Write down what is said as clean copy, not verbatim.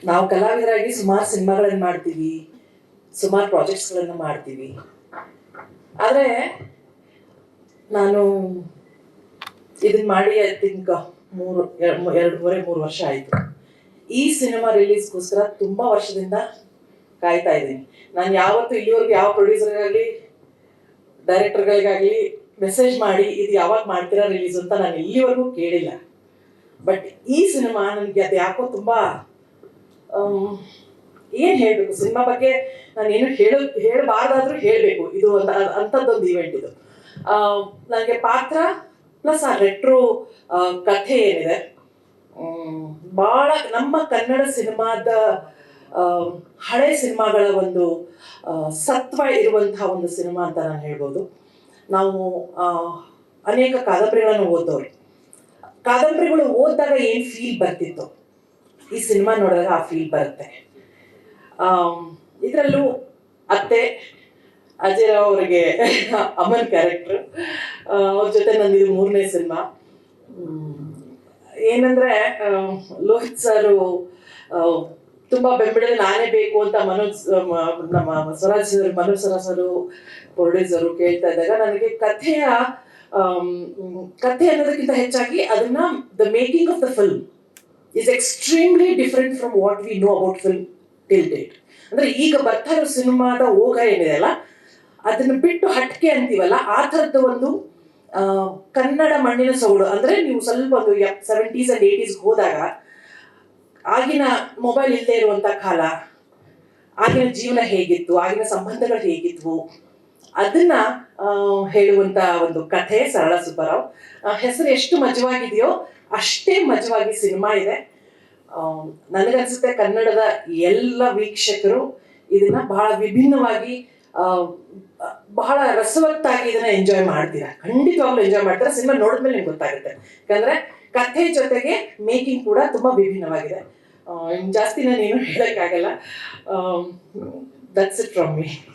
ನಾವು ಕಲಾವಿದರಾಗಿ ಸುಮಾರು ಸಿನಿಮಾಗಳನ್ನು ಮಾಡ್ತೀವಿ, ಸುಮಾರು ಪ್ರಾಜೆಕ್ಟ್ಸ್ಗಳನ್ನು ಮಾಡ್ತೀವಿ. ಆದರೆ ನಾನು ಇದನ್ನ ಮಾಡಿ ಐ ಥಿಂಕ್ 2.5-3 ವರ್ಷ ಆಯಿತು. ಈ ಸಿನಿಮಾ ರಿಲೀಸ್ಗೋಸ್ಕರ ತುಂಬ ವರ್ಷದಿಂದ ಕಾಯ್ತಾ ಇದ್ದೀನಿ. ನಾನು ಯಾವತ್ತೂ ಇಲ್ಲಿವರೆಗೂ ಯಾವ ಪ್ರೊಡ್ಯೂಸರ್ಗಾಗಲಿ ಡೈರೆಕ್ಟರ್ಗಳಿಗಾಗಲಿ ಮೆಸೇಜ್ ಮಾಡಿ ಇದು ಯಾವಾಗ ಮಾಡ್ತೀರಾ ರಿಲೀಸ್ ಅಂತ ನಾನು ಇಲ್ಲಿವರೆಗೂ ಕೇಳಿಲ್ಲ. ಬಟ್ ಈ ಸಿನಿಮಾ ನನಗೆ ಅದು ಯಾಕೋ ತುಂಬ ಏನು ಹೇಳಬೇಕು, ಸಿನಿಮಾ ಬಗ್ಗೆ ನಾನು ಏನು ಹೇಳಬಾರ್ದಾದ್ರೂ ಹೇಳಬೇಕು. ಇದು ಅಂಥದ್ದೊಂದು ಈವೆಂಟ್ ಇದು. ನನಗೆ ಪಾತ್ರ ಪ್ಲಸ್ ಆ ರೆಟ್ರೋ ಕಥೆ ಏನಿದೆ, ಭಾಳ ನಮ್ಮ ಕನ್ನಡ ಸಿನಿಮಾದ ಹಳೆ ಸಿನಿಮಾಗಳ ಒಂದು ಸತ್ವ ಇರುವಂತಹ ಒಂದು ಸಿನಿಮಾ ಅಂತ ನಾನು ಹೇಳ್ಬೋದು. ನಾವು ಅನೇಕ ಕಾದಂಬರಿಗಳನ್ನು ಓದೋರು. ಕಾದಂಬರಿಗಳು ಓದಿದಾಗ ಏನು ಫೀಲ್ ಬರ್ತಿತ್ತು, ಈ ಸಿನಿಮಾ ನೋಡಿದಾಗ ಆ ಫೀಲ್ ಬರುತ್ತೆ. ಇದರಲ್ಲೂ ಅತ್ತೆ ಅಜಯ್ ರಾವ್ ಅವರಿಗೆ ಅಮನ್ ಕ್ಯಾರೆಕ್ಟರ್, ಅವ್ರ ಜೊತೆ ನಂದು ಇದು 3ನೇ ಸಿನಿಮಾ. ಏನಂದ್ರೆ ಲೋಹಿತ್ ಸರು ತುಂಬ ಬೆಂಬಲದಲ್ಲಿ ನಾನೇ ಬೇಕು ಅಂತ ನಮ್ಮ ಮನೋಜ್ ಸರು ಪ್ರೊಡ್ಯೂಸರು ಕೇಳ್ತಾ ಇದ್ದಾಗ ನನಗೆ ಕಥೆ ಅನ್ನೋದಕ್ಕಿಂತ ಹೆಚ್ಚಾಗಿ ಅದನ್ನ the making of the film is extremely different from what we know about film till date. ಅಂದ್ರೆ ಈಗ ಬರ್ತಾ ಇರೋ ಸಿನಿಮಾದ ಓಘ ಏನಿದೆ ಅಲ್ಲ, ಅದನ್ನ ಬಿಟ್ಟು ಹಟ್ಕೆ ಅಂತೀವಲ್ಲ, ಆ ಥರದ್ದು ಒಂದು ಕನ್ನಡ ಮಣ್ಣಿನ ಸೊಗಡು. ಅಂದ್ರೆ ನೀವು ಸ್ವಲ್ಪ ಒಂದು 70s and 80s ಹೋದಾಗ ಆಗಿನ ಮೊಬೈಲ್ ಇಲ್ಲದೆ ಇರುವಂತ ಕಾಲ, ಆಗಿನ ಜೀವನ ಹೇಗಿತ್ತು, ಆಗಿನ ಸಂಬಂಧಗಳು ಹೇಗಿದ್ವು, ಅದನ್ನ ಹೇಳುವಂತ ಒಂದು ಕಥೆ ಸರಳ ಸುಬ್ಬರಾವ್. ಹೆಸರು ಎಷ್ಟು ಮಜವಾಗಿದೆಯೋ ಅಷ್ಟೇ ಮಜವಾಗಿ ಸಿನಿಮಾ ಇದೆ. ನನಗನ್ಸುತ್ತೆ ಕನ್ನಡದ ಎಲ್ಲ ವೀಕ್ಷಕರು ಇದನ್ನ ಬಹಳ ವಿಭಿನ್ನವಾಗಿ, ಬಹಳ ರಸವತ್ತಾಗಿ ಇದನ್ನ ಎಂಜಾಯ್ ಮಾಡ್ತೀರಾ. ಖಂಡಿತವಾಗ್ಲೂ ಎಂಜಾಯ್ ಮಾಡ್ತೀರಾ. ಸಿನಿಮಾ ನೋಡಿದ್ಮೇಲೆ ನಿಮ್ಗೆ ಗೊತ್ತಾಗುತ್ತೆ. ಯಾಕಂದ್ರೆ ಕಥೆ ಜೊತೆಗೆ ಮೇಕಿಂಗ್ ಕೂಡ ತುಂಬಾ ವಿಭಿನ್ನವಾಗಿದೆ. ಜಾಸ್ತಿ ನಾನು ಏನು ಹೇಳಕ್ಕಾಗಲ್ಲ. That's it from me.